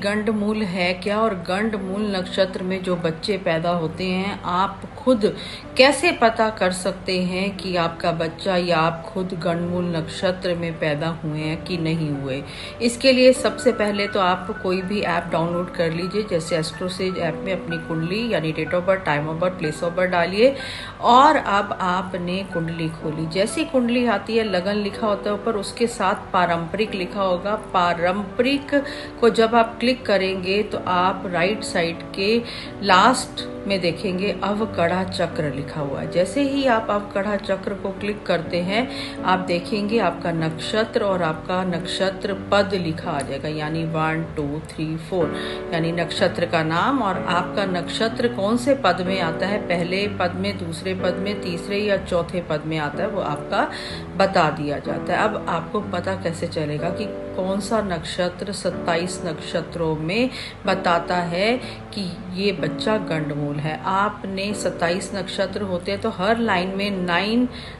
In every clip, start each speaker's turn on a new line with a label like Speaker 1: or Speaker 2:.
Speaker 1: गंडमूल है क्या और गंडमूल नक्षत्र में जो बच्चे पैदा होते हैं, आप खुद कैसे पता कर सकते हैं कि आपका बच्चा या आप खुद गंडमूल नक्षत्र में पैदा हुए हैं कि नहीं हुए। इसके लिए सबसे पहले तो आप कोई भी ऐप डाउनलोड कर लीजिए, जैसे एस्ट्रोसेज ऐप में अपनी कुंडली यानी date of birth, time of birth, place of birth डालिए और अब आपने कुंडली खोली। जैसी कुंडली आती है, लगन लिखा होता है ऊपर, उसके साथ पारंपरिक लिखा होगा। पारंपरिक को जब आप क्लिक करेंगे तो आप राइट साइड के लास्ट में देखेंगे अवकड़ा चक्र लिखा हुआ है। जैसे ही आप अवकड़ा चक्र को क्लिक करते हैं, आप देखेंगे आपका नक्षत्र और आपका नक्षत्र पद लिखा आ जाएगा, यानी 1 2 3 4 यानी नक्षत्र का नाम और आपका नक्षत्र कौन से पद में आता है, पहले पद में, दूसरे पद में, तीसरे या चौथे पद में आता है, वो आपका बता दिया जाता है। अब आपको पता कैसे चलेगा कि कौन सा नक्षत्र 27 नक्षत्रों में बताता है कि ये बच्चा गंडमूल है। आपने 27 नक्षत्र होते हैं तो हर लाइन में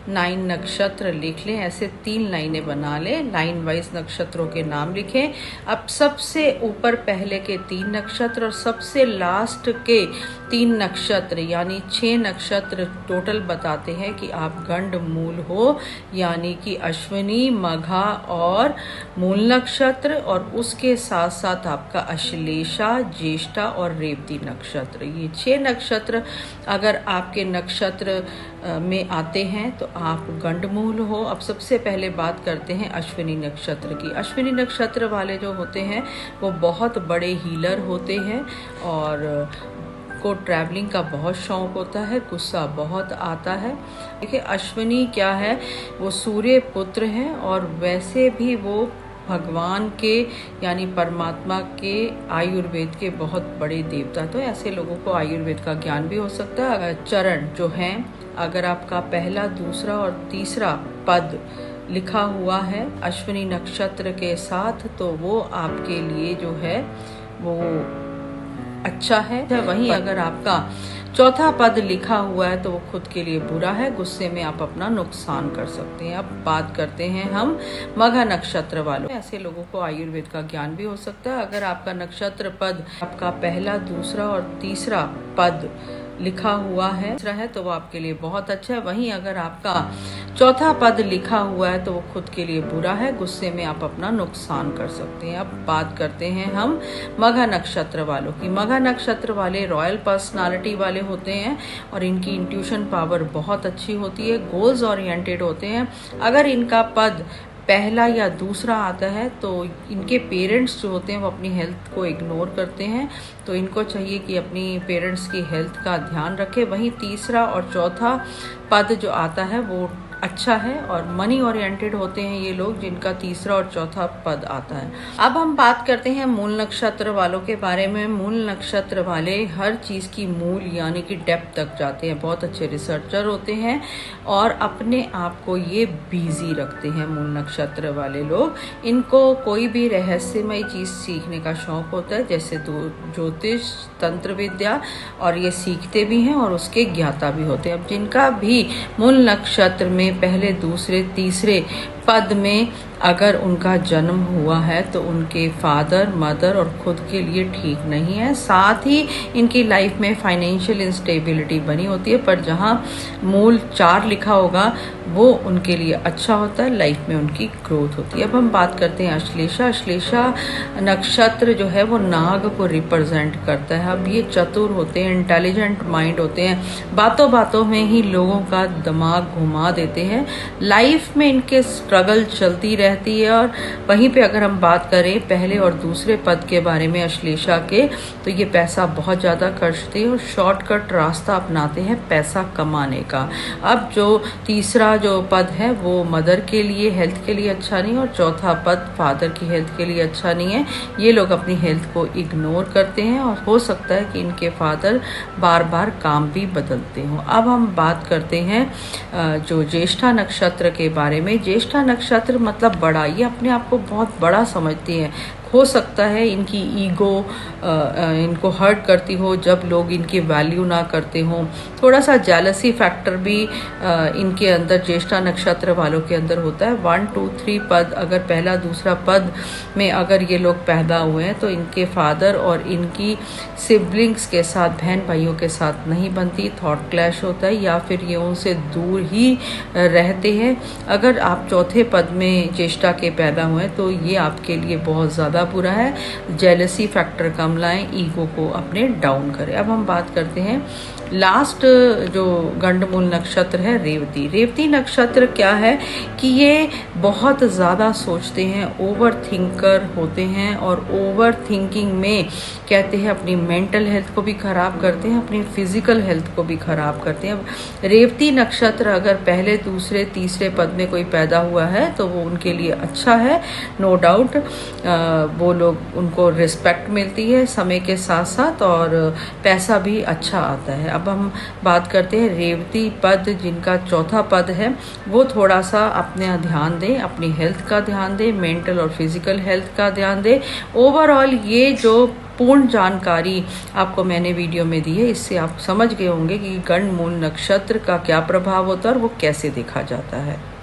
Speaker 1: 9 नक्षत्र लिख लें। ऐसे 3 लाइनें बना लें, लाइन वाइज नक्षत्रों के नाम लिखें। अब सबसे ऊपर पहले के 3 नक्षत्र और सबसे लास्ट के 3 नक्षत्र यानी 6 नक्षत्र टोटल बताते हैं कि आप गंडमूल हो, यानी कि अश्विनी, मघा और मूल नक्षत्र, और उसके साथ साथ आपका अश्लेषा, ज्येष्ठा और रेवती नक्षत्र। ये 6 नक्षत्र अगर आपके नक्षत्र में आते हैं तो आप गंडमूल हो। अब सबसे पहले बात करते हैं अश्विनी नक्षत्र की। अश्विनी नक्षत्र वाले जो होते हैं वो बहुत बड़े हीलर होते हैं और को ट्रैवलिंग का बहुत शौक होता है, गुस्सा बहुत आता है। देखिए अश्विनी क्या है, वो सूर्य पुत्र हैं और वैसे भी वो भगवान के यानी परमात्मा के आयुर्वेद के बहुत बड़े देवता। तो ऐसे लोगों को आयुर्वेद का ज्ञान भी हो सकता है। चरण जो हैं, अगर आपका पहला, दूसरा और तीसरा पद लिखा हुआ है अश्विनी नक्षत्र के साथ तो वो आपके लिए जो है वो अच्छा है। वहीं अगर आपका चौथा पद लिखा हुआ है तो वो खुद के लिए बुरा है, गुस्से में आप अपना नुकसान कर सकते हैं। अब बात करते हैं हम मघा नक्षत्र वालों। ऐसे लोगों को आयुर्वेद का ज्ञान भी हो सकता है। अगर आपका नक्षत्र पद, आपका पहला, दूसरा और तीसरा पद लिखा हुआ है तो वो आपके लिए बहुत अच्छा है। वहीं अगर आपका चौथा पद लिखा हुआ है तो वो खुद के लिए बुरा है, गुस्से में आप अपना नुकसान कर सकते हैं। अब बात करते हैं हम मघा नक्षत्र वालों की। मघा नक्षत्र वाले रॉयल पर्सनालिटी वाले होते हैं और इनकी इंट्यूशन पावर बहुत अच्छी होती है, गोल्स ओरिएंटेड होते हैं। अगर इनका पद पहला या दूसरा आता है तो इनके पेरेंट्स जो होते हैं वो अपनी हेल्थ को इग्नोर करते हैं, तो इनको चाहिए कि अपनी पेरेंट्स की हेल्थ का ध्यान रखें। वहीं तीसरा और चौथा पद जो आता है वो अच्छा है और मनी ओरिएंटेड होते हैं ये लोग जिनका तीसरा और चौथा पद आता है। अब हम बात करते हैं मूल नक्षत्र वालों के बारे में। मूल नक्षत्र वाले हर चीज़ की मूल यानी कि डेप्थ तक जाते हैं, बहुत अच्छे रिसर्चर होते हैं और अपने आप को ये बिजी रखते हैं। मूल नक्षत्र वाले लोग, इनको कोई भी रहस्यमय चीज़ सीखने का शौक होता है, जैसे ज्योतिष, तंत्र विद्या, और ये सीखते भी हैं और उसके ज्ञाता भी होते हैं। अब जिनका भी मूल नक्षत्र में पहले, दूसरे, तीसरे पद में अगर उनका जन्म हुआ है तो उनके फादर, मदर और खुद के लिए ठीक नहीं है। साथ ही इनकी लाइफ में फाइनेंशियल इंस्टेबिलिटी बनी होती है, पर जहाँ मूल 4 लिखा होगा वो उनके लिए अच्छा होता है, लाइफ में उनकी ग्रोथ होती है। अब हम बात करते हैं अश्लेषा। अश्लेषा नक्षत्र जो है वो नाग को रिप्रेजेंट करता है। अब ये चतुर होते हैं, इंटेलिजेंट माइंड होते हैं, बातों बातों में ही लोगों का दिमाग घुमा देते हैं। लाइफ में इनके स्ट्रगल चलती रहती है। और वहीं पे अगर हम बात करें पहले और दूसरे पद के बारे में अश्लेषा के, तो ये पैसा बहुत ज़्यादा खर्चते हैं और शॉर्टकट रास्ता अपनाते हैं पैसा कमाने का। अब जो तीसरा जो पद है वो मदर के लिए, हेल्थ के लिए अच्छा नहीं, और चौथा पद फादर की हेल्थ के लिए अच्छा नहीं है। ये लोग अपनी हेल्थ को इग्नोर करते हैं और हो सकता है कि इनके फादर बार बार काम भी बदलते हों। अब हम बात करते हैं जो ज्येष्ठा नक्षत्र के बारे में। ज्येष्ठा नक्षत्र मतलब बड़ा, ये अपने आप को बहुत बड़ा समझती है। हो सकता है इनकी ईगो इनको हर्ट करती हो जब लोग इनकी वैल्यू ना करते हों। थोड़ा सा जेलसी फैक्टर भी इनके अंदर ज्येष्ठा नक्षत्र वालों के अंदर होता है। 1 2 3 पद, अगर पहला दूसरा पद में अगर ये लोग पैदा हुए हैं तो इनके फादर और इनकी सिबलिंग्स के साथ, बहन भाइयों के साथ नहीं बनती, थॉट क्लैश होता है या फिर ये उनसे दूर ही रहते हैं। अगर आप चौथे पद में ज्येष्ठा के पैदा हुए तो ये आपके लिए बहुत ज़्यादा बुरा है। जेलसी फैक्टर कम लाएं, ईगो को अपने डाउन करें। अब हम बात करते हैं लास्ट जो गंडमूल नक्षत्र है, रेवती। रेवती नक्षत्र क्या है कि ये बहुत ज़्यादा सोचते हैं, ओवर थिंकर होते हैं और ओवर थिंकिंग में कहते हैं अपनी मेंटल हेल्थ को भी ख़राब करते हैं, अपनी फिजिकल हेल्थ को भी ख़राब करते हैं। रेवती नक्षत्र अगर पहले दूसरे तीसरे पद में कोई पैदा हुआ है तो वो उनके लिए अच्छा है, नो डाउट। वो लोग, उनको रिस्पेक्ट मिलती है समय के साथ साथ और पैसा भी अच्छा आता है। अब हम बात करते हैं रेवती पद जिनका चौथा पद है, वो थोड़ा सा अपने ध्यान दें, अपनी हेल्थ का ध्यान दें, मेंटल और फिजिकल हेल्थ का ध्यान दें। ओवरऑल ये जो पूर्ण जानकारी आपको मैंने वीडियो में दी है, इससे आप समझ गए होंगे कि गंडमूल नक्षत्र का क्या प्रभाव होता है और वो कैसे देखा जाता है।